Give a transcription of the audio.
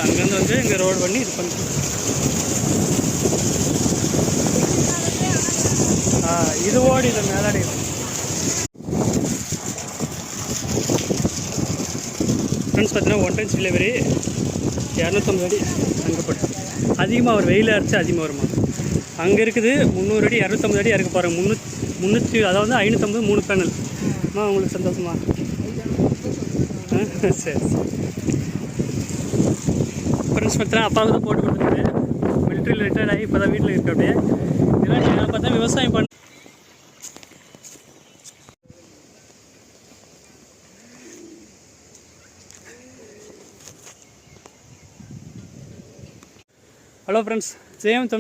அங்கேருந்து வந்து இங்கே ரோடு பண்ணி இது பண்ணி இது ஓடி இதை மேலாடி ஃப்ரெண்ட்ஸ் பார்த்தீங்கன்னா 1 டன்ஸ் டெலிவரி 250 அடி அங்கே போட்டு அதிகமாக ஒரு வெயில் அரைச்சி அதிகமாக வருமா. அங்கே இருக்குது 300 அடி 250 அடி இறக்க பாருங்கள். 300 அதாவது 550 3 பேனல். உங்களுக்கு சந்தோஷமா? சரி ஃப்ரெண்ட்ஸ் பார்த்தீங்கன்னா அப்பாவுக்கு தான் போட்டு கொடுத்துருக்காரு. மிலிட்ரியில் ரிட்டையர்ட் ஆகி இப்போ தான் வீட்டில் இருக்க. அப்படியே இதெல்லாம் நான் பார்த்தா விவசாயம் பண்ண ஹலோ ஃப்ரெண்ட்ஸ், ஜெயம்